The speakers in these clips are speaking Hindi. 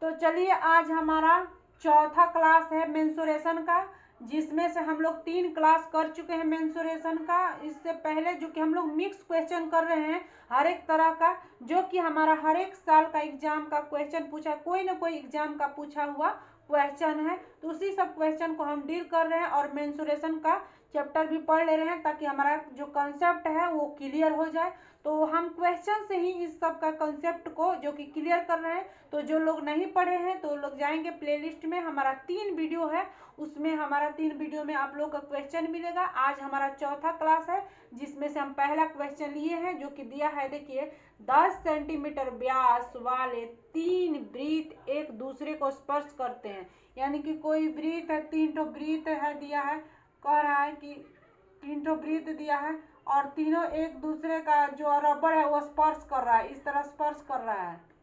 तो चलिए आज हमारा चौथा क्लास है मेंसुरेशन का, जिसमें से हम लोग 3 क्लास कर चुके हैं मेंसुरेशन का। इससे पहले जो कि हम लोग मिक्स क्वेश्चन कर रहे हैं हर एक तरह का, जो कि हमारा हर एक साल का एग्जाम का क्वेश्चन पूछा, कोई ना कोई एग्जाम का पूछा हुआ क्वेश्चन है। तो उसी सब क्वेश्चन को हम डील कर रहे हैं और मेंसुरेशन का चैप्टर भी पढ़ ले रहे हैं ताकि हमारा जो कंसेप्ट है वो क्लियर हो जाए। तो हम क्वेश्चन से ही इस सब का कंसेप्ट को जो कि क्लियर कर रहे हैं। तो जो लोग नहीं पढ़े हैं तो लोग जाएंगे प्लेलिस्ट में, हमारा 3 वीडियो है, उसमें हमारा 3 वीडियो में आप लोग का क्वेश्चन मिलेगा। आज हमारा चौथा क्लास है, जिसमें से हम पहला क्वेश्चन लिए हैं जो कि दिया है, देखिए 10 सेंटीमीटर व्यास वाले 3 वृत्त एक दूसरे को स्पर्श करते हैं। यानी कि कोई वृत्त है, 3 वृत्त है दिया है, कह रहा है कि 3 वृत्त दिया है और तीनों एक दूसरे का जो रबड़ है वो स्पर्श कर रहा है, इस तरह स्पर्श कर रहा है।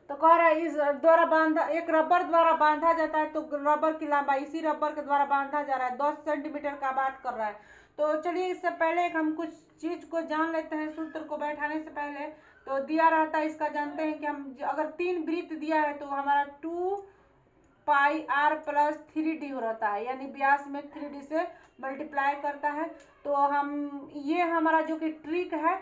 तो कह रहा है इस द्वारा बांधा, एक रबर द्वारा बांधा जाता है, तो रबर की लंबाई इसी रबर के द्वारा बांधा जा रहा है, 10 सेंटीमीटर का बात कर रहा है। तो चलिए इससे पहले हम कुछ चीज को जान लेते हैं सूत्र को बैठाने से पहले। तो दिया रहता है इसका, जानते हैं कि हम अगर 3 वृत्त दिया है तो हमारा 2 पाई आर प्लस 3d हो रहता है, यानी व्यास में 3d से मल्टीप्लाई करता है। तो हम ये हमारा जो कि ट्रिक है,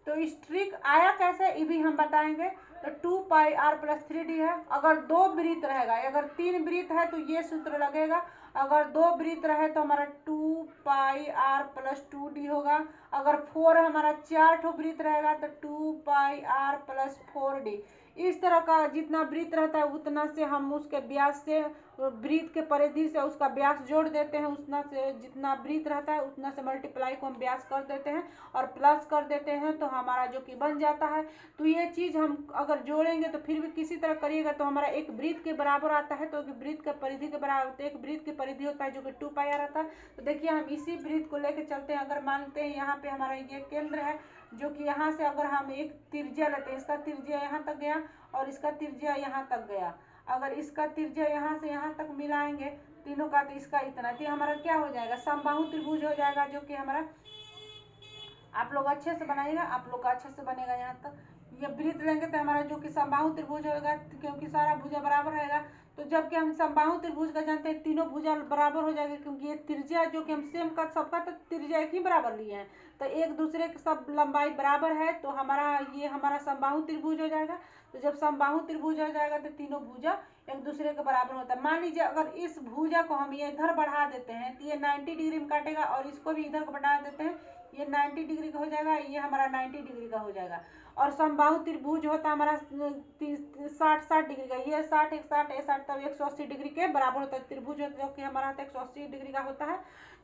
तो इस ट्रिक आया कैसे ये भी हम बताएंगे। तो 2 पाई आर प्लस 3d है। अगर 2 वृत्त रहेगा, अगर 3 वृत्त है तो ये सूत्र लगेगा, अगर 2 वृत्त रहे तो हमारा 2 पाई आर प्लस 2d होगा। अगर 4 हमारा 4 वृत्त रहेगा तो 2 पाई आर प्लस 4d। इस तरह का जितना वृत्त रहता है उतना से हम उसके व्यास से, वृत्त के परिधि से उसका व्यास जोड़ देते हैं, उतना से जितना वृत्त रहता है उतना से मल्टीप्लाई को हम व्यास कर देते हैं और प्लस कर देते हैं, तो हमारा जो कि बन जाता है। तो ये चीज हम अगर जोड़ेंगे तो फिर भी किसी तरह करिएगा तो हमारा एक वृत्त के बराबर आता है, तो वृत्त के परिधि के बराबर, तो एक वृत्त की परिधि होता है जो कि 2 पाई रहता है। तो देखिए हम इसी वृत्त को लेकर चलते हैं। अगर मानते हैं यहाँ पे हमारा ये केंद्र है, जो कि यहाँ से अगर हम एक त्रिज्या लेते हैं, इसका त्रिज्या यहाँ तक गया और इसका त्रिज्या यहाँ तक गया, अगर इसका त्रिज्या यहाँ से यहाँ तक मिलाएंगे तीनों का, तो इसका इतना, तो हमारा क्या हो जाएगा, समबाहु त्रिभुज हो जाएगा, जो कि हमारा, आप लोग अच्छे से बनाइएगा, आप लोग का अच्छे से बनेगा। यहाँ तक ये वृत्त लेंगे तो हमारा जो कि समबाहु त्रिभुज होगा, क्योंकि सारा भुजा बराबर रहेगा। तो जबकि हम समबाहु त्रिभुज का जानते हैं तीनों भुजा बराबर हो जाएगा, क्योंकि ये त्रिज्या जो कि हम सेम का सबका तो त्रिज्या एक ही बराबर लिए हैं, तो एक दूसरे के सब लंबाई बराबर है, तो हमारा ये हमारा समबाहु त्रिभुज हो जाएगा। तो जब समबाहु त्रिभुज हो जाएगा तो तीनों भुजा एक दूसरे के बराबर होता है। मान लीजिए अगर इस भुजा को हम ये इधर बढ़ा देते हैं तो ये 90 डिग्री में काटेगा, और इसको भी इधर को बढ़ा देते हैं, ये 90 डिग्री का हो जाएगा, ये हमारा 90 डिग्री का हो जाएगा। और समबाहु त्रिभुज होता है हमारा 60 डिग्री का, ये 60 एक 60 ए 60 तब 180 डिग्री के बराबर होता है। त्रिभुज होता है जो कि हमारा 180 डिग्री का होता है।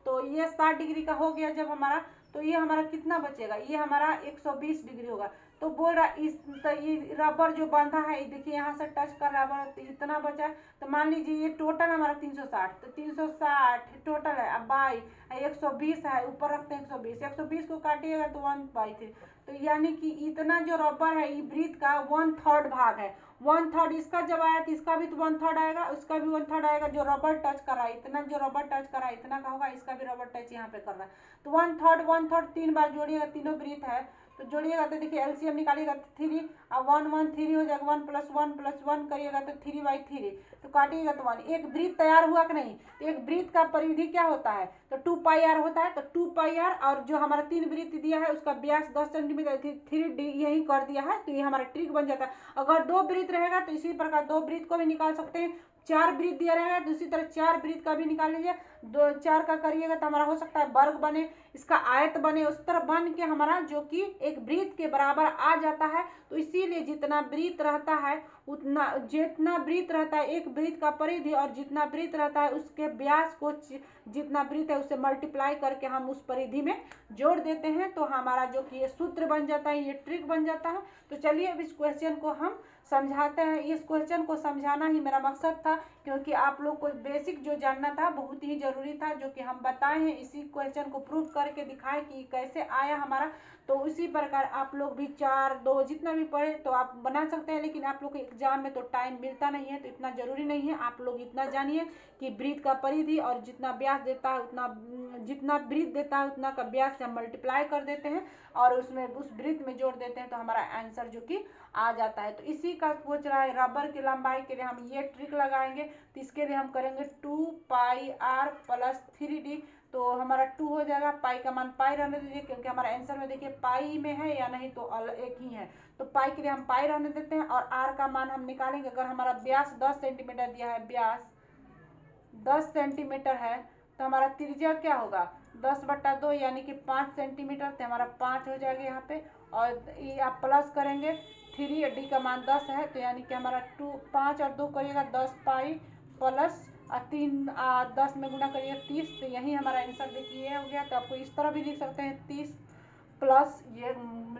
तो ये 60 डिग्री का हो गया जब हमारा, तो ये हमारा कितना बचेगा, ये हमारा 120 डिग्री होगा। तो बोल रहा इस, तो ये रबर जो बांधा है, देखिए यहाँ से टच कर रबर, तो इतना बचा। तो मान लीजिए ये टोटल हमारा 360, तो 360 टोटल है, अब बाई 120 है, ऊपर रखते हैं 120, 120 को काटिएगा तो 1/3। तो यानी कि इतना जो रबर है ये वृत्त का 1/3 भाग है। 1/3 इसका जब आया तो इसका भी तो 1/3 आएगा, उसका भी 1/3 आएगा। जो रबर टच कर रहा है, इतना जो रबर टच कर रहा है इतना का होगा, इसका भी रबर टच यहाँ पे कर रहा है। तो 1/3 1/3 3 बार जोड़िएगा, तीनों वृत्त है तो जोड़िएगा, तो देखिए एलसीएम निकालिएगा तो 3 और 1 1 3 हो जाएगा, 1 + 1 करिएगा तो 3/3, तो काटिएगा तो 1। एक वृत्त तैयार हुआ कि नहीं, तो एक वृत्त का परिधि क्या होता है, तो 2 पाई आर होता है। तो 2 पाई आर और जो हमारा 3 वृत्त दिया है उसका व्यास 10 सेंटीमीटर 3d यही कर दिया है, तो ये हमारा ट्रिक बन जाता है। अगर 2 वृत्त रहेगा तो इसी प्रकार 2 वृत्त को भी निकाल सकते हैं। 4 वृत्त दिया रहेगा तो इसी तरह 4 वृत्त का भी निकाल लीजिए, 2 4 का करिएगा तो हमारा हो सकता है वर्ग बने, इसका आयत बने, उस तरह बन के हमारा जो कि एक वृत्त के बराबर आ जाता है। तो इसीलिए जितना वृत्त रहता है उतना, जितना वृत्त रहता है एक वृत्त का परिधि और जितना वृत्त रहता है उसके व्यास को, जितना वृत्त है उससे मल्टीप्लाई करके हम उस परिधि में जोड़ देते हैं, तो हमारा जो कि ये सूत्र बन जाता है, ये ट्रिक बन जाता है। तो चलिए अब इस क्वेश्चन को हम समझाते हैं। इस क्वेश्चन को समझाना ही मेरा मकसद था, क्योंकि आप लोग को बेसिक जो जानना था बहुत ही जरूरी था, जो कि हम बताए हैं, इसी क्वेश्चन को प्रूव करके दिखाए कि कैसे आया हमारा। तो उसी प्रकार आप लोग भी 4 2 जितना भी पढ़े तो आप बना सकते हैं, लेकिन आप लोग को एग्जाम में तो टाइम मिलता नहीं है, तो इतना जरूरी नहीं है। आप लोग इतना जानिए कि वृत्त का परिधि और जितना व्यास देता है उतना, जितना वृत्त देता है उतना का व्यास से हम मल्टीप्लाई कर देते हैं और उसमें उस वृत्त में जोड़ देते हैं, तो हमारा आंसर जो कि आ जाता है। तो इसी का पूछ रहा है रबर की लंबाई के लिए हम ये ट्रिक लगाएंगे। तो इसके लिए हम करेंगे 2πr प्लस 3d, तो हमारा 2 हो जाएगा। पाई का मान पाई रहने दीजिए, क्योंकि हमारा आंसर में देखिए पाई में है या नहीं तो एक ही है, तो पाई के लिए हम पाई रहने देते हैं। और आर का मान हम निकालेंगे। अगर हमारा व्यास 10 सेंटीमीटर दिया है, व्यास 10 सेंटीमीटर है, तो हमारा त्रिज्या क्या होगा 10/2 यानी कि 5 सेंटीमीटर, तो हमारा 5 हो जाएगा यहाँ पे। और ये आप प्लस करेंगे 3, डी का मान 10 है, तो यानी कि हमारा 5 और 2 करिएगा 10 पाई प्लस 3 10 में गुना करिए 30, तो यही हमारा आंसर देखिए ये हो गया। तो आपको इस तरह भी लिख सकते हैं 30 प्लस, ये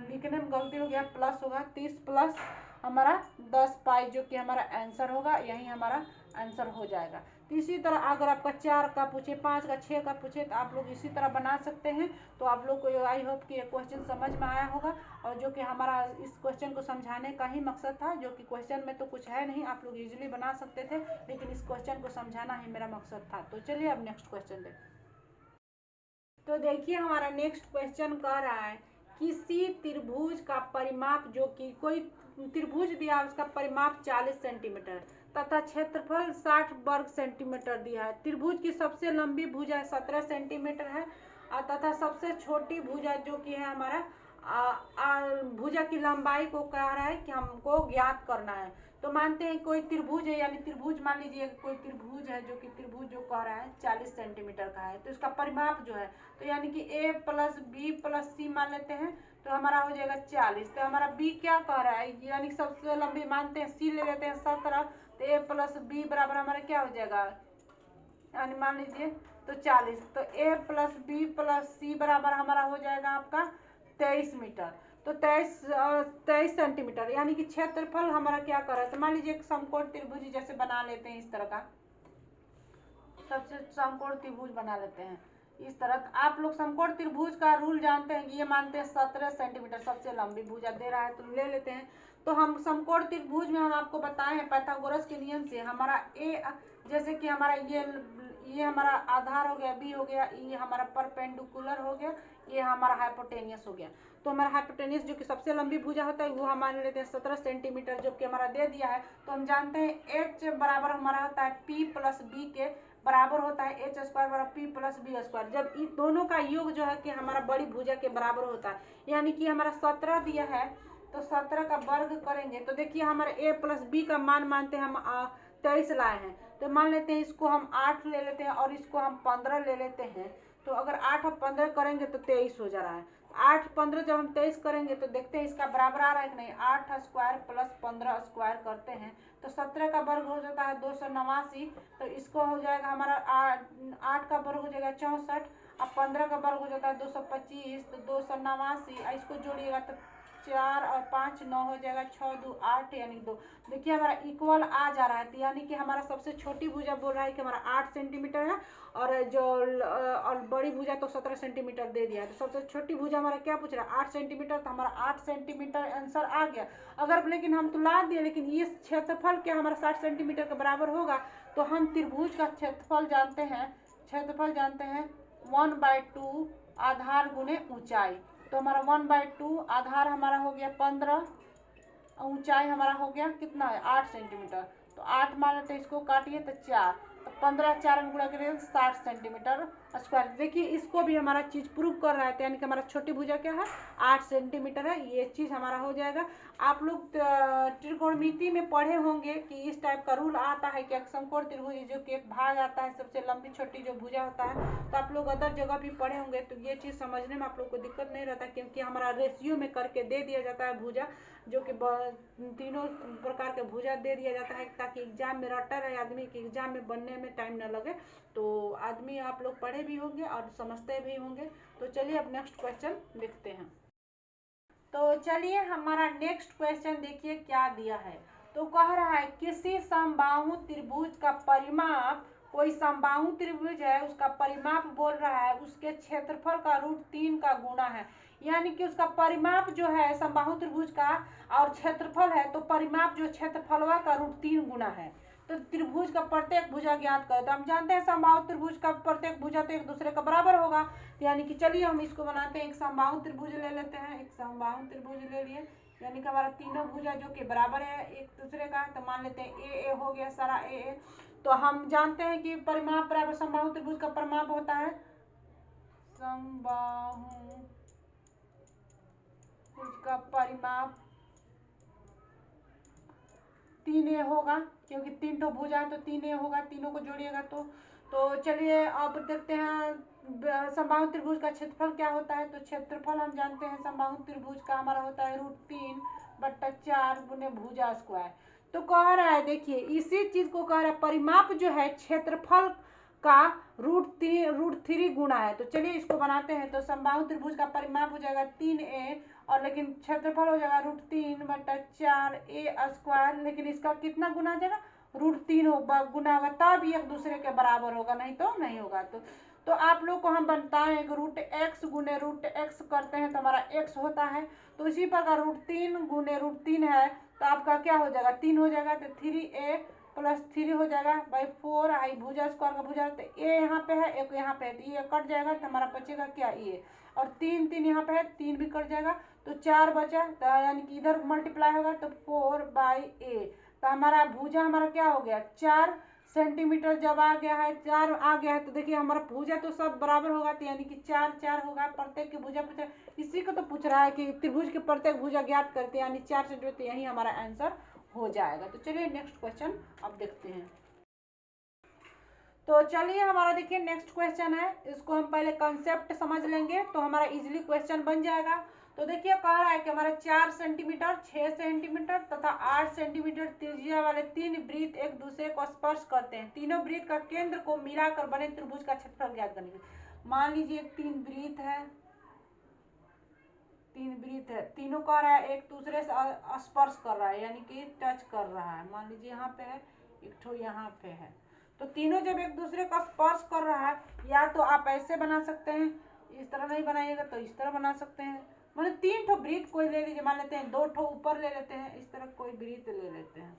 लिखने में गलती हो गया, प्लस होगा 30 प्लस हमारा 10 पाई, जो कि हमारा आंसर होगा, यही हमारा आंसर हो जाएगा। तो इसी तरह अगर आपका 4 का पूछे, 5 का, 6 का पूछे, तो आप लोग इसी तरह बना सकते हैं। तो आप लोग को आई होप कि ये क्वेश्चन समझ में आया होगा, और जो कि हमारा इस क्वेश्चन को समझाने का ही मकसद था, जो कि क्वेश्चन में तो कुछ है नहीं, आप लोग इजीली बना सकते थे, लेकिन इस क्वेश्चन को समझाना ही मेरा मकसद था। तो चलिए अब नेक्स्ट क्वेश्चन देखते हैं। तो देखिए हमारा नेक्स्ट क्वेश्चन कह रहा है किसी त्रिभुज का परिमाप, जो कि कोई त्रिभुज दिया उसका परिमाप 40 सेंटीमीटर तथा क्षेत्रफल 60 वर्ग सेंटीमीटर दिया है। त्रिभुज की सबसे लंबी भुजा 17 सेंटीमीटर है तथा सबसे छोटी भुजा जो कि है हमारा भुजा की लंबाई को कह रहा है कि हमको ज्ञात करना है। तो मानते हैं कोई त्रिभुज है, यानी त्रिभुज मान लीजिए कोई त्रिभुज है, जो कि त्रिभुज जो कह रहा है 40 सेंटीमीटर का है, तो इसका परिमाप जो है, तो यानी कि a प्लस बी प्लस सी मान लेते हैं, तो हमारा हो जाएगा 40। तो हमारा b क्या कह रहा है, यानी कि सबसे लंबी मानते हैं c ले लेते हैं 17, तो a प्लस बी बराबर हमारा क्या हो जाएगा, यानी मान लीजिए तो 40, तो a प्लस बी प्लस सी बराबर हमारा हो जाएगा आपका 23 मीटर, तो 23 सेंटीमीटर, यानी कि क्षेत्रफल हमारा क्या कर रहा है। तो मान लीजिए एक समकोण त्रिभुज जैसे बना लेते हैं, इस तरह का सबसे समकोण त्रिभुज बना लेते हैं इस तरह। आप लोग समकोण त्रिभुज का रूल जानते हैं कि ये मानते हैं 17 सेंटीमीटर सबसे लंबी भुजा दे रहा है, तो ले लेते हैं। तो हम समकोण त्रिभुज में हम आपको बताए हैं पाइथागोरस के नियम से हमारा ए, जैसे कि हमारा ये हमारा आधार हो गया, बी हो गया, ये हमारा परपेंडिकुलर हो गया, ये हमारा हाइपोटेनियस हो गया। तो हमारा हाइपोटेनियस जो कि सबसे लंबी भुजा होता है वो हम मान लेते हैं 17 सेंटीमीटर, जो कि हमारा दे दिया है। तो हम जानते हैं एच बराबर हमारा होता है पी प्लस बी के बराबर होता है एच स्क्वायर बराबर पी प्लस बी स्क्वायर, जब इन दोनों का योग जो है कि हमारा बड़ी भुजा के बराबर होता है, यानी कि हमारा 17 दिया है, तो 17 का वर्ग करेंगे, तो देखिए हमारे a प्लस बी का मान मानते हैं हम 23 लाए हैं, तो मान लेते हैं इसको हम 8 ले लेते हैं और इसको हम 15 ले लेते हैं। तो अगर 8 और 15 करेंगे तो 23 हो जा रहा है। 8 15 जब हम 23 करेंगे तो देखते हैं इसका बराबर आ रहा है कि नहीं। 8 स्क्वायर प्लस 15 स्क्वायर करते हैं तो 17 का वर्ग हो जाता है 289, तो इसको हो जाएगा हमारा 8 का वर्ग हो जाएगा 64 और 15 का वर्ग हो जाता है 225, तो 289, इसको जोड़िएगा तो 4 और 5 9 हो जाएगा, 6 2 8 यानी 2। देखिए हमारा इक्वल आ जा रहा है, तो यानी कि हमारा सबसे छोटी भुजा बोल रहा है कि हमारा 8 सेंटीमीटर है और बड़ी भुजा तो 17 सेंटीमीटर दे दिया है। तो सबसे छोटी भुजा हमारा क्या पूछ रहा है 8 सेंटीमीटर, तो हमारा 8 सेंटीमीटर आंसर आ गया। अगर लेकिन हम तो ला दिए, लेकिन ये क्षेत्रफल क्या हमारा 60 सेंटीमीटर के बराबर होगा, तो हम त्रिभुज का क्षेत्रफल जानते हैं 1/2 आधार गुणे ऊंचाई। तो हमारा 1/2 आधार हमारा हो गया 15, ऊंचाई हमारा हो गया कितना है 8 सेंटीमीटर, तो 8 मान लेते हैं, इसको काटिए तो 4, तो 15 4 में गुणा करिए 60 सेंटीमीटर स्क्वायर। देखिए इसको भी हमारा चीज प्रूव कर रहा है, तो यानी कि हमारा छोटी भुजा क्या है 8 सेंटीमीटर है, ये चीज हमारा हो जाएगा। आप लोग त्रिकोणमिति में पढ़े होंगे कि इस टाइप का रूल आता है कि समकोण त्रिभुज जो कि एक भाग आता है सबसे लंबी छोटी जो भुजा होता है, तो आप लोग अदर जगह भी पढ़े होंगे, तो ये चीज समझने में आप लोग को दिक्कत नहीं रहता, क्योंकि हमारा रेशियो में करके दे दिया जाता है भुजा, जो कि तीनों प्रकार के भुजा दे दिया जाता है, ताकि एग्जाम में रटा रहे आदमी के, एग्जाम में बनने में टाइम न लगे। तो आदमी आप लोग पढ़े भी होंगे और समझते भी होंगे। तो चलिए अब नेक्स्ट क्वेश्चन देखते हैं। तो चलिए हमारा नेक्स्ट क्वेश्चन देखिए क्या दिया है। तो कह रहा है किसी समबाहु त्रिभुज का परिमाप, कोई समबाहु त्रिभुज है उसका परिमाप बोल रहा है उसके क्षेत्रफल का √3 का गुना है, यानी कि उसका परिमाप जो है समबाहु त्रिभुज का और क्षेत्रफल है, तो परिमाप जो क्षेत्रफलवा का √3 गुना है। तो त्रिभुज का प्रत्येक भुजा ज्ञात करें। तो हम जानते हैं समबाहु त्रिभुज का प्रत्येक भुजा तो एक दूसरे का बराबर होगा, तो यानी कि चलिए हम इसको बनाते हैं। एक समबाहु त्रिभुज ले लेते हैं, एक समबाहु त्रिभुज ले लिए, यानी कि हमारा तीनों भुजा जो कि बराबर है एक दूसरे का, तो मान लेते हैं ए हो गया सारा ए। तो हम जानते हैं कि परिमाप बराबर समबाहु त्रिभुज का परिमाप होता है समबाहु का परिमाप 3a होगा, क्योंकि 3 तो भुजा है तो 3a होगा, तीनों को जोड़िएगा तो चलिए अब देखते हैं समबाहु त्रिभुज का क्षेत्रफल क्या होता है। तो क्षेत्रफल हम जानते हैं समबाहु त्रिभुज का हमारा होता है √3/4 गुने भुजा स्क्वायर। तो कह रहा है, देखिए इसी चीज को कह रहा है, परिमाप जो है क्षेत्रफल का √3 गुना है। तो चलिए इसको बनाते हैं। तो समबाहु त्रिभुज का परिमाप हो जाएगा 3a, और लेकिन क्षेत्रफल हो जाएगा √3/4a², लेकिन इसका कितना गुना हो जाएगा, √3 गुना होगा, तब ये एक दूसरे के बराबर होगा, नहीं तो नहीं होगा। तो आप लोग को हम बताएं कि √x गुने √x करते हैं तो हमारा x होता है। तो इसी प्रकार √3 गुने √3 है, तो आपका क्या हो जाएगा, 3 हो जाएगा। तो 3a+3 हो जाएगा बाई 4 आई भुजा स्क्वायर का भुजा, तो a यहाँ पे है, एक यहाँ पे है, तो ये कट जाएगा, तो हमारा बचेगा क्या, ये, और 3 यहाँ पे है, 3 भी कट जाएगा, तो 4 बचा, तो यानी कि इधर मल्टीप्लाई होगा तो 4/a। तो हमारा भुजा हमारा क्या हो गया, 4 सेंटीमीटर जब आ गया है, 4 आ गया है, तो देखिए हमारा भुजा तो सब बराबर होगा, तो यानी कि 4 होगा। प्रत्येक की भुजा पूछा, इसी को तो पूछ रहा है कि त्रिभुज के प्रत्येक भुजा ज्ञात करते हैं, यानी 4 सेंटीमीटर, तो यही हमारा आंसर हो जाएगा। तो चलिए नेक्स्ट क्वेश्चन अब देखते हैं। तो चलिए हमारा देखिए नेक्स्ट क्वेश्चन है, इसको हम पहले कंसेप्ट समझ लेंगे तो हमारा इजीली क्वेश्चन बन जाएगा। तो देखिए कह रहा है कि हमारा 4 सेंटीमीटर, 6 सेंटीमीटर तथा 8 सेंटीमीटर त्रिज्या वाले 3 वृत्त एक दूसरे को स्पर्श करते हैं। तीनों वृत्त का केंद्र को मिलाकर बने त्रिभुज का क्षेत्रफल ज्ञात करने के लिए। मान लीजिए 3 वृत्त है, 3 वृत्त है, तीनों कह रहा है एक दूसरे से स्पर्श कर रहा है, यानी कि टच कर रहा है। मान लीजिए यहाँ पे है, एक ठो यहाँ पे है, तो तीनों जब एक दूसरे का स्पर्श कर रहा है, या तो आप ऐसे बना सकते हैं, इस तरह नहीं बनाइएगा तो इस तरह बना सकते हैं। मतलब 3 ठो वृत्त कोई ले लीजिए, मान लेते हैं 2 ठो ऊपर ले लेते हैं, इस तरह कोई वृत्त ले लेते हैं,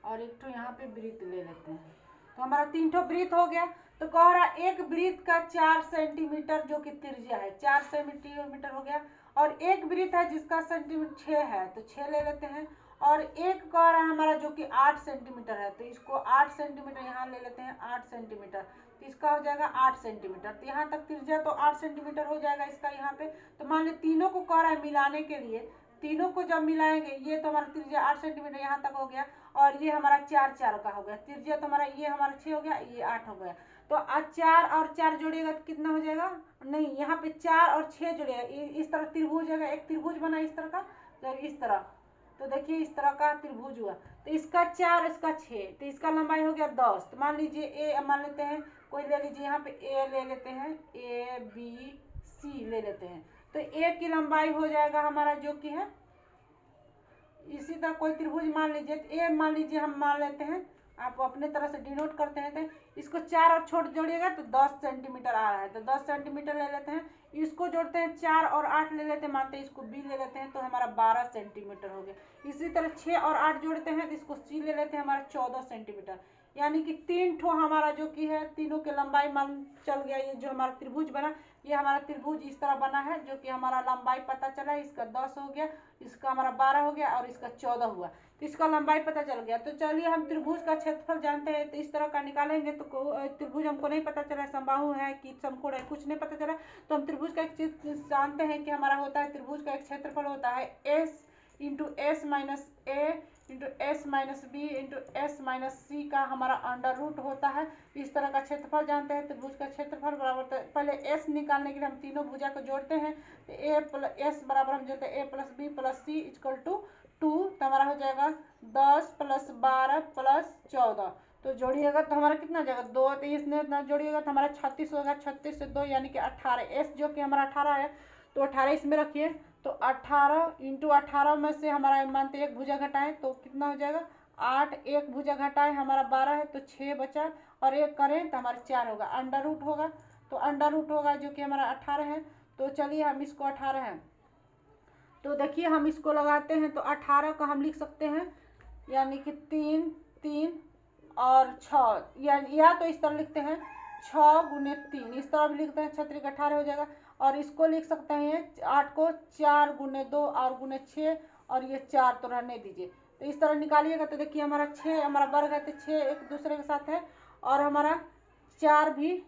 और एक ठो यहाँ पे वृत्त ले लेते हैं, तो हमारा 3 ठो वृत्त हो गया। तो कह रहा है एक वृत्त का 4 सेंटीमीटर जो कि त्रिज्या है, 4 सेंटीमीटर हो गया, और एक वृत्त है जिसका सेंटीमीटर 6 है, तो 6 ले लेते हैं, और एक कह रहा है हमारा जो कि 8 सेंटीमीटर है, तो इसको 8 सेंटीमीटर यहाँ ले लेते हैं, 8 सेंटीमीटर, तो इसका हो जाएगा 8 सेंटीमीटर। तो यहाँ तक त्रिज्या तो 8 सेंटीमीटर हो जाएगा इसका यहाँ पे। तो मान ली तीनों को कह रहा है मिलाने के लिए, तीनों को जब मिलाएंगे, ये तो हमारा त्रिज्या 8 सेंटीमीटर यहाँ तक हो गया, और ये हमारा 4 का हो गया त्रिज्या, तो हमारा ये हमारा 6 हो गया, ये 8 हो गया। तो आज 4 और 4 जोड़िएगा तो कितना हो जाएगा, नहीं यहाँ पे 4 और 6 जोड़िएगा, इस तरह त्रिभुज होगा, एक त्रिभुज बना इस तरह का, तो इस तरह, तो देखिए इस तरह का त्रिभुज हुआ, तो इसका 4 इसका 6, तो इसका लंबाई हो गया 10। तो मान लीजिए ए, मान लेते हैं कोई ले लीजिए, यहाँ पे ए ले लेते हैं, ए बी सी ले लेते हैं, तो ए की लंबाई हो जाएगा हमारा जो कि है, इसी तरह कोई त्रिभुज मान लीजिए, ए मान लीजिए हम मान लेते हैं, आप अपने तरह से डिनोट करते हैं, तो इसको 4 और छोड़ जोड़िएगा तो 10 सेंटीमीटर आ रहा है, तो 10 सेंटीमीटर ले लेते हैं, इसको जोड़ते हैं 4 और 8 ले लेते हैं, मानते हैं इसको बी ले लेते हैं, तो हमारा 12 सेंटीमीटर हो गया। इसी तरह 6 और 8 जोड़ते हैं तो इसको सी ले लेते हैं, हमारा 14 सेंटीमीटर, यानी कि 3 ठो हमारा जो कि है, तीनों के लंबाई मान चल गया। ये जो हमारा त्रिभुज बना, ये हमारा त्रिभुज इस तरह बना है, जो कि हमारा लंबाई पता चला, इसका 10 हो गया, इसका हमारा 12 हो गया, और इसका 14 हुआ, तो इसका लंबाई पता चल गया। तो चलिए हम त्रिभुज का क्षेत्रफल जानते हैं, तो इस तरह का निकालेंगे, तो त्रिभुज हमको नहीं पता चला समबाहु है कि समकोण है, कुछ नहीं पता चला, तो हम त्रिभुज का एक चीज जानते हैं कि हमारा होता है, त्रिभुज का एक क्षेत्रफल होता है s into S minus A into S minus B into S minus C का हमारा अंडर रूट होता है। इस तरह का क्षेत्रफल जानते हैं, त्रिभुज का क्षेत्रफल बराबर, तो पहले एस निकालने के लिए हम तीनों भुजा को जोड़ते हैं, तो ए प्लस एस बराबर हम जोड़ते हैं a + b + c = 2, तो हमारा हो जाएगा 10 + 12 + 14, तो जोड़िएगा तो हमारा कितना हो जाएगा, 2, तो इसने इतना जोड़िएगा तो हमारा 36 होगा, 36 से 2 यानी कि 18, एस जो कि हमारा 18 है, तो 18 इसमें रखिए, तो 18 इंटू 18 में से हमारा मानते एक भुजा घटाएं तो कितना हो जाएगा 8, एक भुजा घटाएं हमारा 12 है, तो 6 बचा, और एक करें तो हमारा 4 होगा, अंडर रूट होगा, तो अंडर रूट होगा जो कि हमारा 18 है। तो चलिए हम इसको 18 है, तो देखिए हम इसको लगाते हैं तो 18 का हम लिख सकते हैं यानी कि 3 3 और 6, या तो इस तरह लिखते हैं 6 गुने 3, इस तरह भी लिखते हैं 6 3 18 हो जाएगा। और इसको लिख सकते हैं 8 को 4 गुने 2 और गुने 6, और ये 4 तो रहने दीजिए। तो इस तरह निकालिएगा तो देखिए हमारा 6 हमारा वर्ग है, तो 6 एक दूसरे के साथ है, और हमारा 4 भी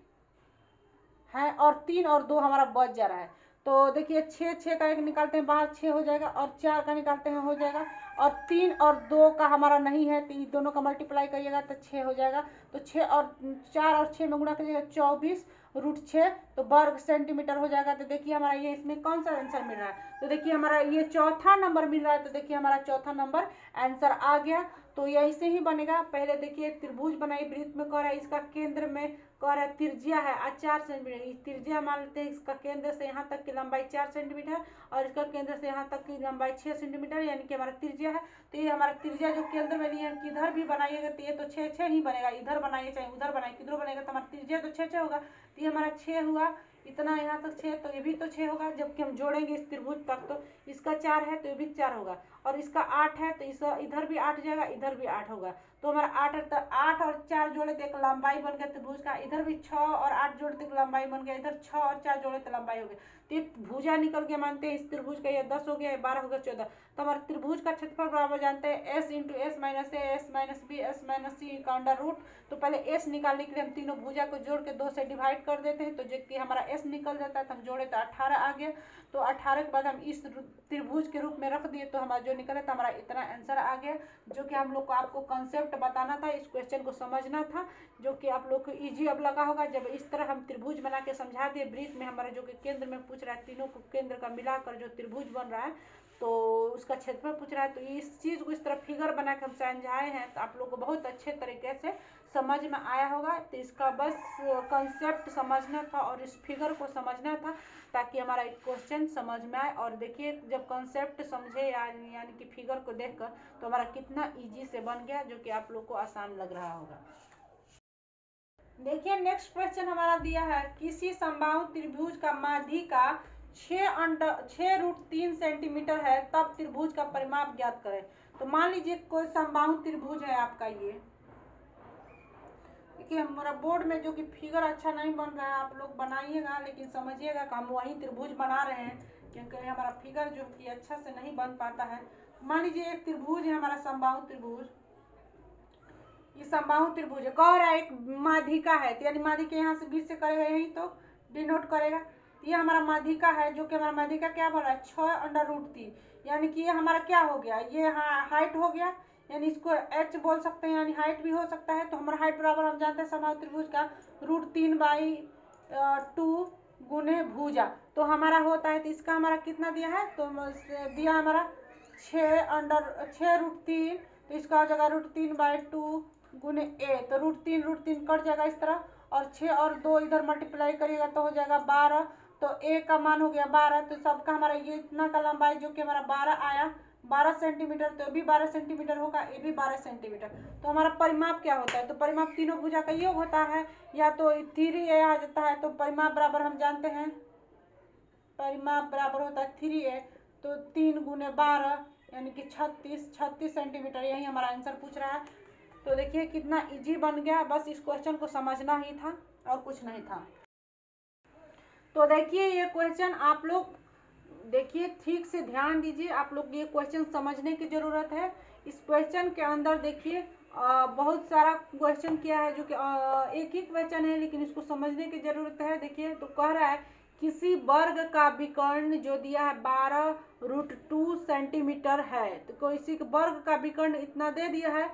है, और 3 और 2 हमारा बच जा रहा है। तो देखिए 6 का एक निकालते हैं बाहर, 6 हो जाएगा, और 4 का निकालते हैं हो जाएगा, और 3 और 2 का हमारा नहीं है, तो दोनों का मल्टीप्लाई करिएगा तो 6 हो जाएगा। तो 6 और 4 और 6 में गुणा करिएगा 24 रूट 6, तो वर्ग सेंटीमीटर हो जाएगा। तो देखिए हमारा ये इसमें कौन सा आंसर मिल रहा है, तो देखिए हमारा ये चौथा नंबर मिल रहा है। तो देखिए हमारा चौथा नंबर आंसर आ गया। तो ये ऐसे ही बनेगा। पहले देखिए त्रिभुज बनाई, वृत्त में कह रहा है इसका केंद्र में कह रहा है त्रिज्या है 4 सेंटीमीटर, त्रिज्या मान लेते हैं, इसका केंद्र से यहाँ तक की लंबाई 4 सेंटीमीटर और इसका केंद्र से यहाँ तक की लंबाई 6 सेंटीमीटर, यानी कि हमारा त्रिज्या है। तो ये हमारा त्रिज्या जो केंद्र में लिए किधर भी बनाइएगा तो ये तो 6 ही बनेगा, इधर बनाइए चाहे उधर बनाइए, किधर बनेगा तो हमारा त्रिज्या तो 6 होगा। तो ये हमारा 6 हुआ, इतना यहाँ तक 6, तो ये भी तो 6 होगा। जबकि हम जोड़ेंगे इस त्रिभुज तक तो इसका 4 है तो ये भी 4 होगा, और इसका 8 है तो इसका इधर भी 8 जाएगा, इधर भी 8 होगा। तो हमारा 8 और 4 जोड़े तो एक लंबाई बन गया त्रिभुज का, इधर भी 6 और 8 जोड़े तो एक लंबाई बन गया, इधर 6 और 4 जोड़े तो लंबाई हो गई। तो एक भुजा निकल के मानते हैं इस त्रिभुज का, ये 10 हो गया, 12 हो गया, 14। तो हमारे त्रिभुज का क्षेत्रफल बराबर जानते हैं s into S minus A S minus B S minus C का अंडर रूट। तो पहले s निकालने के लिए हम तीनों भुजा को जोड़ के 2 से डिवाइड कर देते हैं, तो जो कि हमारा s निकल जाता है, तो हम जोड़े तो 18 आ गया। तो 18 के बाद हम इस त्रिभुज के रूप में रख दिए, तो हमारा जो निकला था हमारा इतना आंसर आ गया, जो कि हम लोग को आपको कंसेप्ट बताना था, इस क्वेश्चन को समझना था, जो कि आप लोग को इजी अब लगा होगा। जब इस तरह हम त्रिभुज बना के समझा दिए, वृत्त में हमारा जो कि केंद्र में पूछ रहा है, तीनों को केंद्र का मिलाकर जो त्रिभुज बन रहा है तो उसका क्षेत्रफल पूछ रहा है, तो इस चीज को इस तरह फिगर बना के हम समझाए हैं, तो आप लोग को बहुत अच्छे तरीके से समझ में आया होगा। तो इसका बस कंसेप्ट समझना था और इस फिगर को समझना था, ताकि हमारा एक क्वेश्चन समझ में आए। और देखिए जब कंसेप्ट समझे यानी कि फिगर को देखकर, तो हमारा कितना इजी से बन गया, जो कि आप लोग को आसान लग रहा होगा। देखिए नेक्स्ट क्वेश्चन हमारा दिया है, किसी समबाहु त्रिभुज का माध्यिका 6√3 सेंटीमीटर है, तब त्रिभुज का परिमाप ज्ञात करें। तो मान लीजिए कोई समबाहु त्रिभुज है आपका, ये देखिए हमारा बोर्ड में जो कि फिगर अच्छा नहीं बन रहा है, आप लोग बनाइएगा, लेकिन समझिएगा कि हम वही त्रिभुज बना रहे हैं, क्योंकि हमारा फिगर जो कि अच्छा से नहीं बन पाता है। मान लीजिए एक त्रिभुज है हमारा समबाहु त्रिभुज, ये समबाहु त्रिभुज है, कह रहा है एक माध्यिका है, तो यानी माध्यिका यहाँ से बीच से करेगा, यही तो डिनोट करेगा। ये हमारा माध्यिका है, जो कि हमारा माध्यिका क्या बन रहा है 6√3, यानी कि ये हमारा क्या हो गया, ये हाइट हो गया, यानी इसको h बोल सकते हैं, यानी हाइट भी हो सकता है। तो हमारा हाइट बराबर हम जानते हैं समबाहु त्रिभुज का √3/2 गुने भुजा, तो हमारा होता है, तो इसका हमारा कितना दिया है, तो दिया हमारा 6√3, तो इसका हो जाएगा √3/2 गुने ए, तो √3 कट जाएगा इस तरह, और 6 और 2 इधर मल्टीप्लाई करिएगा तो हो जाएगा 12, तो ए का मान हो गया 12, तो सबका हमारा ये इतना का लंबाई जो कि हमारा 12 आया, 12 सेंटीमीटर, तो भी 12 सेंटीमीटर होगा, ये भी 12 सेंटीमीटर। तो हमारा परिमाप क्या होता है, तो परिमाप तीनों भुजा का योग होता है, या तो 3a आ जाता है। तो परिमाप बराबर हम जानते हैं, परिमाप बराबर होता है 3a, तो 3 गुने 12 यानी कि 36 सेंटीमीटर, यही हमारा आंसर पूछ रहा है। तो देखिए कितना इजी बन गया, बस इस क्वेश्चन को समझना ही था और कुछ नहीं था। तो देखिए ये क्वेश्चन आप लोग देखिए ठीक से ध्यान दीजिए, आप लोग ये क्वेश्चन समझने की जरूरत है। इस क्वेश्चन के अंदर देखिए बहुत सारा क्वेश्चन किया है, जो कि एक ही क्वेश्चन है, लेकिन इसको समझने की जरूरत है। देखिए तो कह रहा है किसी वर्ग का विकर्ण जो दिया है 12√2 सेंटीमीटर है, तो किसी वर्ग का विकर्ण इतना दे दिया है,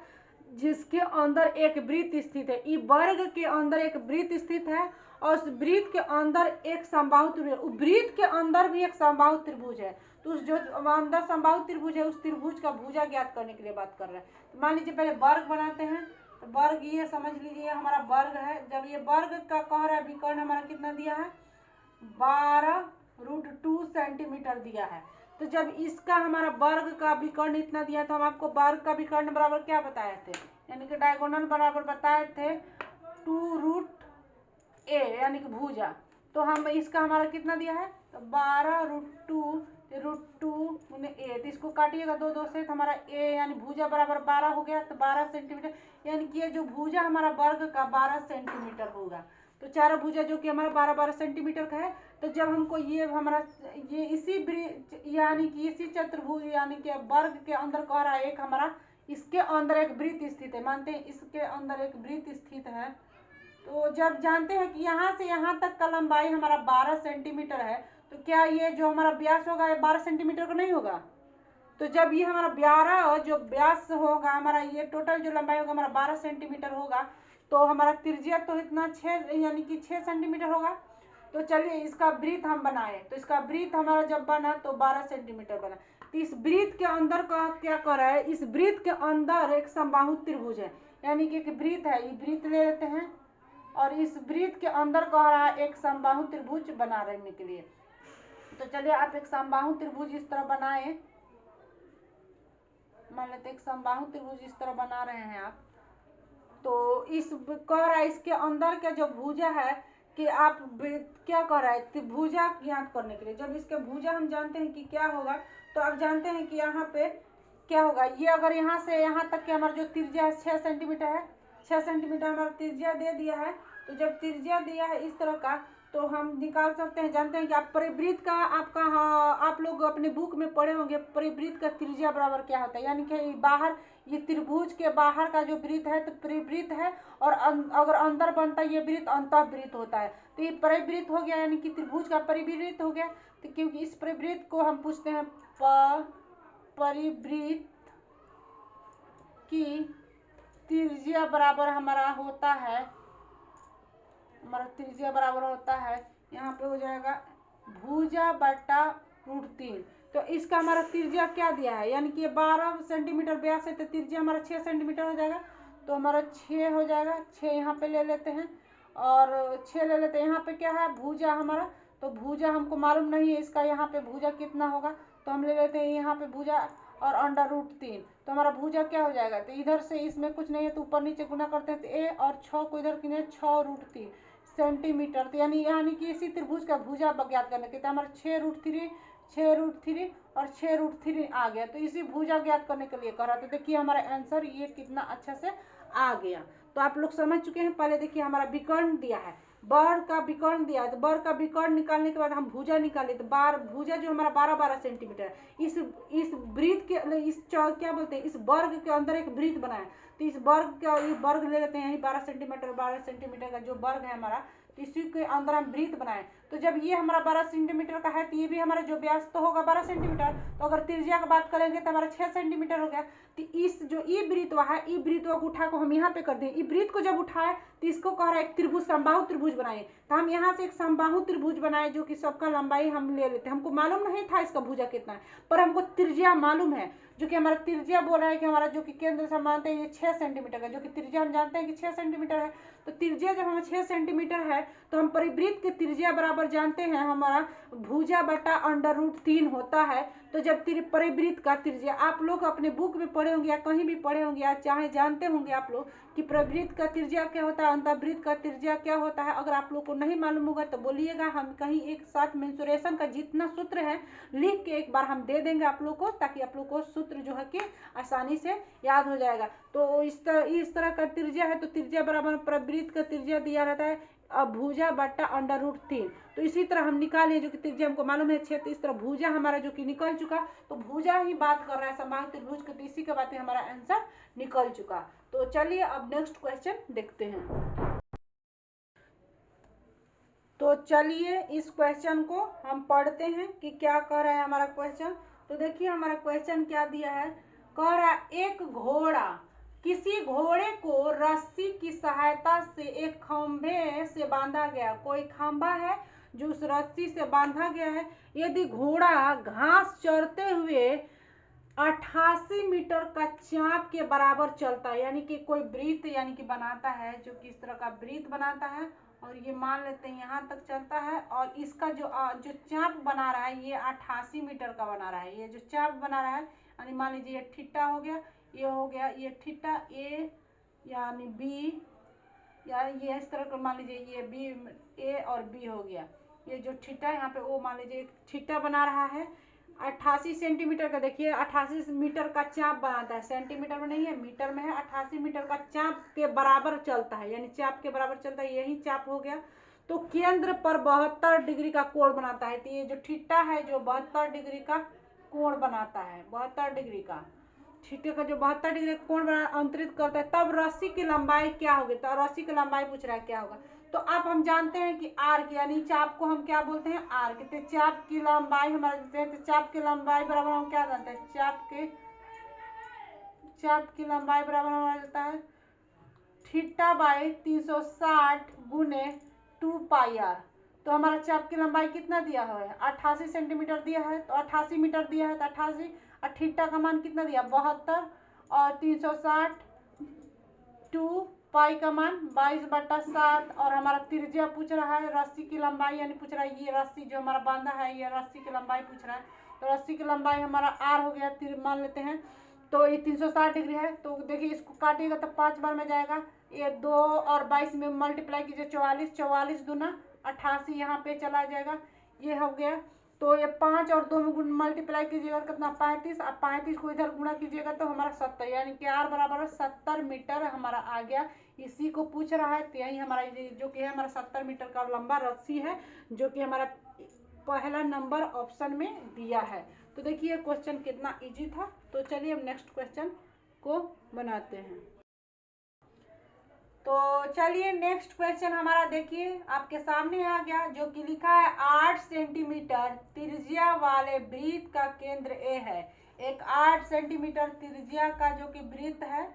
जिसके अंदर एक वृत्त स्थित है, इस वर्ग के अंदर एक वृत्त स्थित है, और उस वृत्त के अंदर एक समबाहु त्रिभुज, वृत्त के अंदर भी एक समबाहु त्रिभुज है। तो उस जो अंदर समबाहु त्रिभुज है, उस त्रिभुज का भुजा ज्ञात करने के लिए बात कर रहा है। तो मान लीजिए पहले वर्ग बनाते हैं, तो वर्ग ये समझ लीजिए हमारा वर्ग है। जब ये वर्ग का कह रहा है विकर्ण हमारा कितना दिया है 12√2 सेंटीमीटर दिया है, तो जब इसका हमारा वर्ग का विकर्ण इतना दिया, तो हम आपको वर्ग का विकर्ण बराबर क्या बताए थे, यानी कि डायगोनल बराबर बताए थे 2√a, यानी कि भुजा। तो हम इसका हमारा कितना दिया है, तो 12√2 गुने ए, तो इसको काटिएगा 2 से, तो हमारा ए यानी भुजा बराबर 12 हो गया, तो 12 सेंटीमीटर, यानी कि ये जो भुजा हमारा वर्ग का 12 सेंटीमीटर होगा। तो चारों भुजा जो कि हमारा 12-12 सेंटीमीटर का है। तो जब हमको ये हमारा ये इसी यानी कि इसी चतुर्भुज यानी कि वर्ग के अंदर कह रहा है एक हमारा इसके अंदर एक वृत्त स्थित है, मानते हैं इसके अंदर एक वृत्त स्थित है। तो जब जानते हैं कि यहाँ से यहाँ तक का लंबाई हमारा 12 सेंटीमीटर है, तो क्या ये जो हमारा व्यास होगा ये 12 सेंटीमीटर का नहीं होगा। तो जब ये हमारा 12 जो व्यास होगा हमारा, ये टोटल जो लंबाई होगा हमारा 12 सेंटीमीटर होगा, तो हमारा त्रिज्या तो इतना 6 यानी कि 6 सेंटीमीटर होगा। तो चलिए इसका वृत्त हम बनाए, तो इसका वृत्त हमारा जब बना तो 12 सेंटीमीटर बना। तो इस वृत्त के अंदर का क्या कर रहा है, इस वृत्त के अंदर एक समबाहु त्रिभुज है, यानी कि एक वृत्त है, ये वृत्त ले लेते हैं और इस वृत्त के अंदर कह रहा है एक समबाहु त्रिभुज बनाने के लिए। तो चलिए आप एक समबाहु त्रिभुज इस तरह बनाए, मान लेते एक समबाहु त्रिभुज इस तरह बना रहे हैं आप। तो इस कह रहा है इसके अंदर का जो भुजा है कि आप क्या कह रहा है भुजा ज्ञात करने के लिए, जब इसके भुजा हम जानते हैं कि क्या होगा, तो आप जानते हैं कि यहाँ पे क्या होगा, ये अगर यहाँ से यहाँ तक के हमारा जो त्रिज्या है 6 सेंटीमीटर है, 6 सेंटीमीटर हमारा त्रिज्या दे दिया है। तो जब त्रिज्या दिया है इस तरह का, तो हम निकाल सकते हैं, जानते हैं कि आप परिवृत्त का आपका आप लोग अपने बुक में पढ़े होंगे परिवृत्त का त्रिज्या बराबर क्या होता है, यानी कि बाहर ये त्रिभुज के बाहर का जो वृत्त है तो परिवृत्त है, और अगर अंदर बनता है ये वृत्त अंतःवृत्त होता है। तो ये परिवृत्त हो गया यानी कि त्रिभुज का परिवृत्त हो गया। तो क्योंकि इस परिवृत्त को हम पूछते हैं परिवृत्त की त्रिज्या बराबर हमारा होता है, हमारा त्रिज्या बराबर होता है यहाँ पे हो जाएगा भुजा बटा √3। तो इसका हमारा त्रिज्या क्या दिया है, यानी कि ये 12 सेंटीमीटर व्यास है, तो त्रिज्या हमारा 6 सेंटीमीटर हो जाएगा। तो हमारा 6 हो जाएगा, 6 यहाँ पे ले लेते हैं और 6 ले लेते हैं। यहाँ पे क्या है भुजा हमारा, तो भुजा हमको मालूम नहीं है इसका, यहाँ पे भुजा कितना होगा, तो हम ले लेते हैं यहाँ पे भुजा और √3। तो हमारा भुजा क्या हो जाएगा, तो इधर से इसमें कुछ नहीं है तो ऊपर नीचे गुना करते हैं, तो ए और 6 को इधर किने 6√3 सेंटीमीटर। तो यानी कि इसी त्रिभुज का भुजा ज्ञात करने के, तो हमारा 6√3 और 6√3 आ गया। तो इसी भुजा ज्ञात करने के लिए कह रहा था। देखिए हमारा आंसर ये कितना अच्छा से आ गया। तो आप लोग समझ चुके हैं। पहले देखिए हमारा विकर्ण दिया है, वर्ग का विकर्ण दिया है, तो वर्ग का विकर्ण निकालने के बाद हम भुजा निकाले, तो भुजा जो हमारा 12-12 सेंटीमीटर है, इस वृत्त के इस क्या बोलते हैं इस वर्ग के अंदर एक वृत्त बनाए, तो इस वर्ग का ये वर्ग ले लेते हैं, यही 12 सेंटीमीटर का जो वर्ग है हमारा, तो इसी के अंदर हम वृत्त बनाए। तो जब ये हमारा 12 सेंटीमीटर का है, तो ये भी हमारा जो व्यास तो होगा 12 सेंटीमीटर, तो अगर त्रिज्या की बात करेंगे तो हमारा 6 सेंटीमीटर हो गया। तो इस जो ई वृत्त है, ई वृत्त को उठा को हम यहाँ पे कर दें, ई वृत्त को जब उठाए तो इसको कह रहा है एक त्रिभुज समबाहु त्रिभुज बनाए। तो हम यहाँ से एक समबाहु त्रिभुज बनाए जो कि सबका लंबाई हम ले लेते हैं। हमको मालूम नहीं था इसका भुजा कितना है, पर हमको त्रिज्या मालूम है, जो कि हमारा त्रिज्या बोल रहा है कि हमारा जो कि केंद्र से मानते हैं ये 6 सेंटीमीटर का, जो कि त्रिज्या हम जानते हैं कि 6 सेंटीमीटर है। तो त्रिज्या जब हमें 6 सेंटीमीटर है, तो हम परिवृत्त के त्रिज्या बराबर जानते हैं हमारा भुजा बटा √3 होता है। तो जब परिवृत्त का त्रिज्या आप लोग अपने बुक में पढ़े होंगे या कहीं भी पढ़े होंगे या चाहे जानते होंगे आप लोग कि परिवृत्त का त्रिज्या क्या होता है, अंतःवृत्त का त्रिज्या क्या होता है। अगर आप लोग को नहीं मालूम होगा तो बोलिएगा, हम कहीं एक साथ मेंसुरेशन का जितना सूत्र है लिख के एक बार हम दे देंगे आप लोग को, ताकि आप लोग को सूत्र जो है कि आसानी से याद हो जाएगा। तो इस तरह का त्रिज्या है, तो त्रिज्या बराबर परिवृत्त का त्रिज्या दिया रहता है भुजा बटा √3। तो इसी तरह हम निकाले जो कि त्रिज्या हमको मालूम है 6, तो इस तरह भुजा हमारा जो कि निकल चुका। तो भुजा ही बात कर रहा है समबाहु त्रिभुज के, तो इसी के बाद हमारा आंसर निकल चुका। तो चलिए अब नेक्स्ट क्वेश्चन देखते हैं। तो चलिए इस क्वेश्चन को हम पढ़ते हैं कि क्या कह रहा है हमारा क्वेश्चन। तो देखिए हमारा क्वेश्चन क्या दिया है, कह रहा है एक घोड़ा किसी घोड़े को रस्सी की सहायता से एक खंभे से बांधा गया, कोई खंभा है जो उस रस्सी से बांधा गया है। यदि घोड़ा घास चरते हुए 88 मीटर का चाप के बराबर चलता है, यानी कि कोई वृत्त यानी कि बनाता है, जो कि इस तरह का वृत्त बनाता है और ये मान लेते हैं यहाँ तक चलता है, और इसका जो चाप बना रहा है ये 88 मीटर का बना रहा है। ये जो चाप बना रहा है यानी मान लीजिए ये थीटा हो गया, ये हो गया ये थीटा ए यानी बी, या ये इस तरह का मान लीजिए ये बी ए और बी हो गया। ये जो ठीटा यहाँ पे ओ मान लीजिए एक ठीटा बना रहा है 88 सेंटीमीटर का। देखिए 88 मीटर का चाप बनाता है, सेंटीमीटर में नहीं है मीटर में है। 88 मीटर का चाप के बराबर चलता है, यानी चाप के बराबर चलता है, यही चाप हो गया। तो केंद्र पर 72 डिग्री का कोण बनाता है। तो ये जो ठीटा है जो 72 डिग्री का कोण बनाता है, 72 डिग्री का ठीटे का जो 72 डिग्री कोण अंतरित करता है, तब रस्सी की लंबाई क्या होगी। तो रस्सी की लंबाई पूछ रहा है क्या होगा। तो अब हम जानते हैं कि आर्क यानी चाप को हम क्या बोलते हैं, आर्क। तो चाप की लंबाई हमारा देते हैं, तो चाप की लंबाई बराबर हम क्या जानते हैं, चाप की लंबाई बराबर हमारा देता है थीटा बाई 360 गुने 2 पाई आर। तो हमारा चाप की लंबाई कितना दिया हुआ है, 88 सेंटीमीटर दिया है, तो 88 मीटर दिया है, तो 88 और थीटा का मान कितना दिया 72 और 360 2 पाई का मान 22/7। और हमारा त्रिज्या पूछ रहा है, रस्सी की लंबाई यानी पूछ रहा है ये रस्सी जो हमारा बांधा है, ये रस्सी की लंबाई पूछ रहा है। तो रस्सी की लंबाई हमारा आर हो गया, मान लेते हैं। तो ये 360 डिग्री है, तो देखिए इसको काटिएगा तो 5 बार में जाएगा। ये 2 और 22 में मल्टीप्लाई कीजिए 44, 44 दूना 88 यहाँ पे चला जाएगा, ये हो गया। तो ये 5 और 2 में मल्टीप्लाई कीजिएगा कितना 35, अब 35 को इधर गुणा कीजिएगा तो हमारा 70, यानी कि आर बराबर 70 मीटर हमारा आ गया। इसी को पूछ रहा है, तो यही हमारा जो कि है हमारा 70 मीटर का लंबा रस्सी है, जो कि हमारा पहला नंबर ऑप्शन में दिया है। तो देखिए क्वेश्चन कितना इजी था। तो चलिए हम नेक्स्ट क्वेश्चन को बनाते हैं। तो चलिए नेक्स्ट क्वेश्चन हमारा देखिए आपके सामने आ गया, जो कि लिखा है 8 सेंटीमीटर त्रिज्या वाले वृत्त का केंद्र ए है। एक 8 सेंटीमीटर त्रिज्या का जो कि वृत्त है,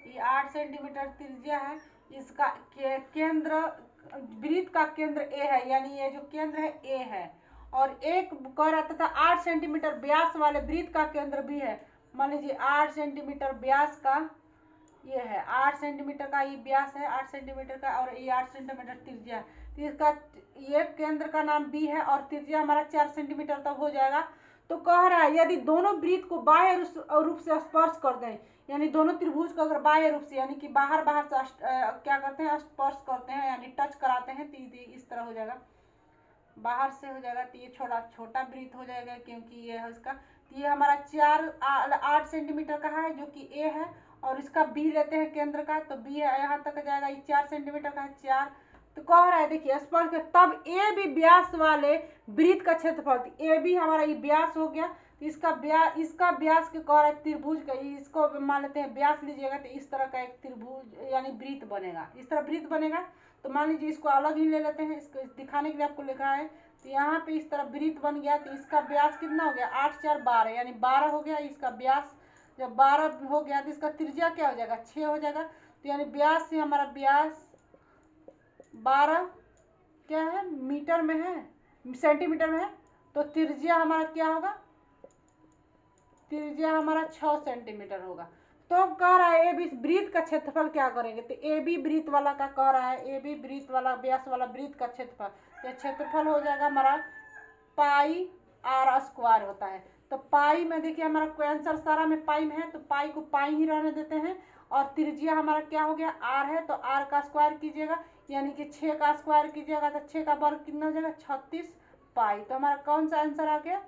ये 8 सेंटीमीटर त्रिज्या है, इसका केंद्र वृत्त का केंद्र ए है, यानी ये जो केंद्र है ए है। और एक कह रहा था 8 सेंटीमीटर व्यास वाले वृत्त का केंद्र भी है। मान लीजिए 8 सेंटीमीटर व्यास का ये है, 8 सेंटीमीटर का ये व्यास है 8 सेंटीमीटर का, और ये 8 सेंटीमीटर त्रिज्या। तो इसका ये केंद्र का नाम बी है और त्रिज्या हमारा 4 सेंटीमीटर तक हो जाएगा। तो कह रहा है यदि दोनों वृत्त को बाह्य रूप से स्पर्श कर दें, यानी दोनों त्रिभुज को अगर बाह्य रूप से यानी कि बाहर से क्या करते हैं स्पर्श करते हैं यानी टच कराते हैं, तो इस तरह हो जाएगा, बाहर से हो जाएगा। तो ये छोटा वृत्त हो जाएगा क्योंकि ये है उसका। तो ये हमारा 8 सेंटीमीटर का है जो कि ए है, और इसका बी लेते हैं केंद्र का, तो बी है यहाँ तक जाएगा, ये 4 सेंटीमीटर का है 4। तो कह रहा है देखिए स्पर्श तब ए बी व्यास वाले वृत्त का क्षेत्रफल, ए बी हमारा ये व्यास हो गया। तो इसका व्यास के कह रहा है त्रिभुज का, इसको मान लेते हैं व्यास लीजिएगा, तो इस तरह का एक त्रिभुज यानी वृत्त बनेगा, इस तरह वृत्त बनेगा। तो मान लीजिए इसको अलग ही ले लेते हैं, इसको दिखाने के लिए आपको लिखा है। तो यहाँ पे इस तरह वृत्त बन गया, तो इसका व्यास कितना हो गया 8 4 12 यानी 12 हो गया इसका व्यास। जब 12 हो गया तो इसका त्रिज्या क्या हो जाएगा 6 हो जाएगा। तो यानी व्यास से हमारा व्यास 12 क्या है मीटर में है, सेंटीमीटर में है, तो त्रिज्या हमारा क्या होगा, त्रिज्या हमारा 6 सेंटीमीटर होगा। तो कह रहा है ए बी वृत्त का क्षेत्रफल क्या करेंगे, तो ए बी वृत्त वाला का कह रहा है, ए बी वृत्त वाला व्यास वाला वृत्त का क्षेत्रफल, तो क्षेत्रफल हो जाएगा हमारा पाई आर स्क्वायर होता है। तो पाई में देखिए हमारा आंसर सारा में पाई में है, तो पाई को पाई ही रहने देते हैं। और त्रिज्या हमारा क्या हो गया आर है, तो आर का स्क्वायर कीजिएगा यानी कि 6 का स्क्वायर कीजिएगा, तो 6 का वर्ग कितना हो जाएगा 36 पाई। तो हमारा कौन सा आंसर आ गया,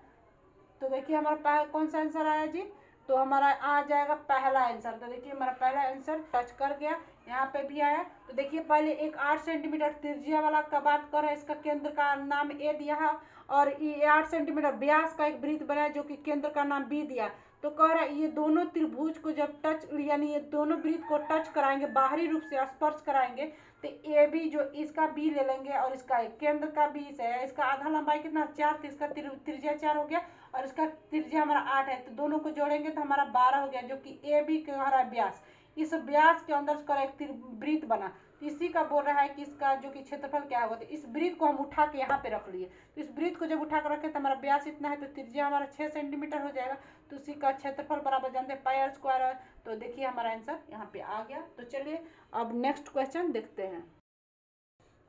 तो देखिए हमारा कौन सा आंसर आया जी, तो हमारा आ जाएगा पहला आंसर। तो देखिए हमारा पहला आंसर टच कर गया, यहाँ पे भी आया। तो देखिए पहले एक 8 सेंटीमीटर त्रिज्या वाला का बात कर रहा है, इसका केंद्र का नाम ए दिया है, और ये 8 सेंटीमीटर व्यास का एक वृत्त बनाया जो कि केंद्र का नाम बी दिया। तो कह रहा है ये दोनों त्रिभुज को जब टच यानी ये दोनों वृत्त को टच कराएंगे बाहरी रूप से स्पर्श कराएंगे, तो ए बी जो इसका बी ले लेंगे और इसका केंद्र का बी है, इसका आधा लंबाई कितना 4, तो इसका त्रिज्या 4 हो गया और इसका त्रिज्या हमारा 8 है, तो दोनों को जोड़ेंगे तो हमारा 12 हो गया, जो कि ए बी कह रहा है व्यास। इस व्यास के अंदर का एक वृत्त बना, तो इसी का बोल रहा है कि इसका जो कि क्षेत्रफल क्या होगा। तो इस वृत्त को हम उठा के यहाँ पे रख लिए, तो इस वृत्त को जब उठा कर रखे तो हमारा व्यास इतना है, तो त्रिज्या हमारा 6 सेंटीमीटर हो जाएगा। तो उसी का क्षेत्रफल बराबर जानते हैं पाई आर स्क्वायर है। तो देखिए हमारा आंसर यहाँ पे आ गया। तो चलिए अब नेक्स्ट क्वेश्चन देखते हैं।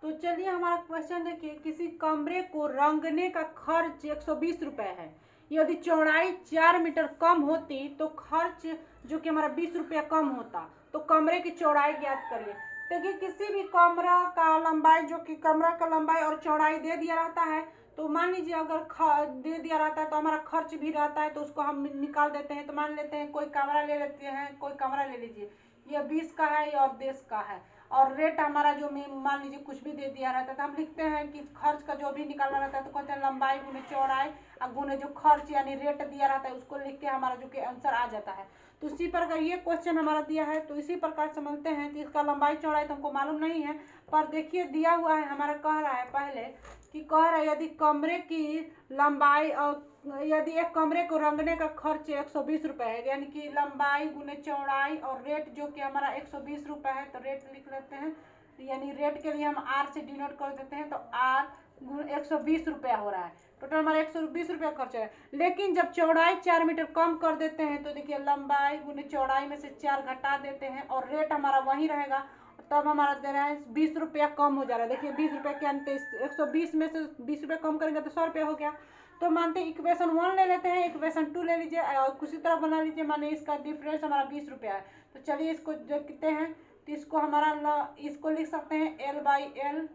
तो चलिए हमारा क्वेश्चन देखिए, किसी कमरे को रंगने का खर्च 120 रुपए है। यदि चौड़ाई 4 मीटर कम होती तो खर्च जो कि हमारा 20 रुपया कम होता। तो कमरे की चौड़ाई ज्ञात करिए। देखिए किसी भी कमरा का लंबाई, जो कि कमरा का लंबाई और चौड़ाई दे दिया रहता है, तो मान लीजिए अगर दे दिया रहता है तो हमारा खर्च भी रहता है, तो उसको हम निकाल देते हैं। तो मान लेते हैं कोई कमरा ले लेते हैं, कोई कमरा ले लीजिए, ये 20 का है और 10 का है, और रेट हमारा जो मान लीजिए कुछ भी दे दिया रहता है, तो हम लिखते हैं कि खर्च का जो भी निकालना रहता है तो कहते हैं लंबाई गुने चौड़ाई और गुने जो खर्च यानी रेट दिया रहता है, उसको लिख के हमारा जो कि आंसर आ जाता है। तो इसी प्रकार ये क्वेश्चन हमारा दिया है, तो इसी प्रकार समझते हैं कि इसका लंबाई चौड़ाई तो हमको मालूम नहीं है, पर देखिए दिया हुआ है हमारा, कह रहा है पहले कि कह रहा है यदि कमरे की लंबाई और यदि एक कमरे को रंगने का खर्च 120 रुपये है, यानी कि लंबाई गुने चौड़ाई और रेट जो कि हमारा 120 रुपये है, तो रेट लिख लेते हैं, यानी रेट के लिए हम आर से डिनोट कर देते हैं, तो आर गुण 120 रुपया हो रहा है। टोटल हमारा 120 रुपया खर्च है। लेकिन जब चौड़ाई 4 मीटर कम कर देते हैं, तो देखिए लंबाई गुने चौड़ाई में से 4 घटा देते हैं और रेट हमारा वही रहेगा, तब हमारा दे रहा है 20 रुपया कम हो जा रहा है। देखिए 20 रुपया के अंत 120 में से 20 रुपया कम करेंगे तो 100 रुपया हो गया। तो मानते हैं इक्वेशन 1 ले लेते हैं, इक्वेशन 2 ले लीजिए और उसी तरह बना लीजिए, माने इसका डिफरेंस हमारा 20 रुपया है। तो चलिए इसको देखते हैं, तो इसको हमारा इसको लिख सकते हैं L बाई एल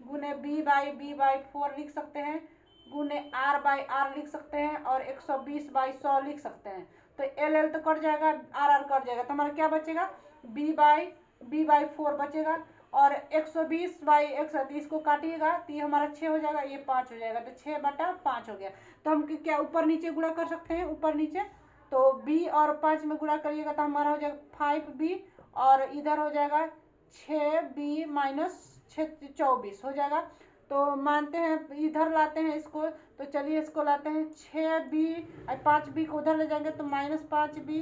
गुने B बाई B बाई 4 लिख सकते हैं, गुने R बाई R लिख सकते हैं, और 120 बाई 100 लिख सकते हैं। तो L तो कट जाएगा, R कट जाएगा, तो हमारा क्या बचेगा, B बाई 4 बचेगा, और 120 बाई 130 को काटिएगा तो ये हमारा 6 हो जाएगा, ये 5 हो जाएगा, तो 6/5 हो गया। तो हम क्या ऊपर नीचे गुणा कर सकते हैं, ऊपर नीचे, तो B और 5 में गुणा करिएगा तो हमारा हो जाएगा 5B, और इधर हो जाएगा 6B माइनस 24 हो जाएगा। तो मानते हैं इधर लाते हैं इसको, तो चलिए इसको लाते हैं 6B, 5B को उधर ले जाएंगे तो -5B,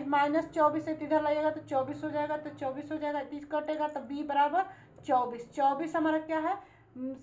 माइनस 24 से इधर लाइएगा तो 24 हो जाएगा, तो 24 हो जाएगा, 30 कटेगा तो B बराबर 24। 24 हमारा क्या है,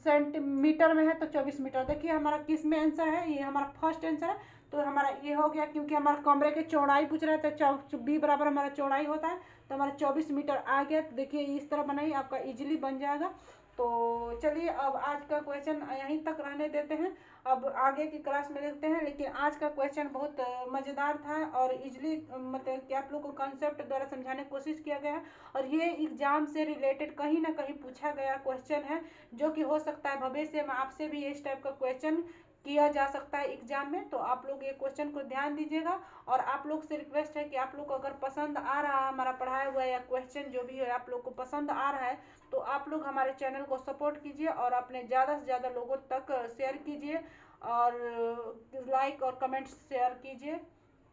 सेंटीमीटर में है, तो 24 मीटर। देखिए हमारा किस में आंसर है, ये हमारा फर्स्ट आंसर है। तो हमारा ये हो गया, क्योंकि हमारा कमरे के चौड़ाई पूछ रहे थे, B बराबर हमारा चौड़ाई होता है, तो हमारा 24 मीटर आ गया। तो देखिए इस तरह बनाइए, आपका इजीली बन जाएगा। तो चलिए अब आज का क्वेश्चन यहीं तक रहने देते हैं, अब आगे की क्लास में देखते हैं। लेकिन आज का क्वेश्चन बहुत मज़ेदार था और इजली मतलब कि आप लोग को कॉन्सेप्ट द्वारा समझाने की कोशिश किया गया है, और ये एग्जाम से रिलेटेड कहीं ना कहीं पूछा गया क्वेश्चन है, जो कि हो सकता है भविष्य में आपसे भी इस टाइप का क्वेश्चन किया जा सकता है एग्जाम में। तो आप लोग ये क्वेश्चन को ध्यान दीजिएगा, और आप लोग से रिक्वेस्ट है कि आप लोग को अगर पसंद आ रहा है हमारा पढ़ाया हुआ या क्वेश्चन जो भी है आप लोग को पसंद आ रहा है, तो आप लोग हमारे चैनल को सपोर्ट कीजिए और अपने ज़्यादा से ज़्यादा लोगों तक शेयर कीजिए, और लाइक और कमेंट्स शेयर कीजिए।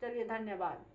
चलिए धन्यवाद।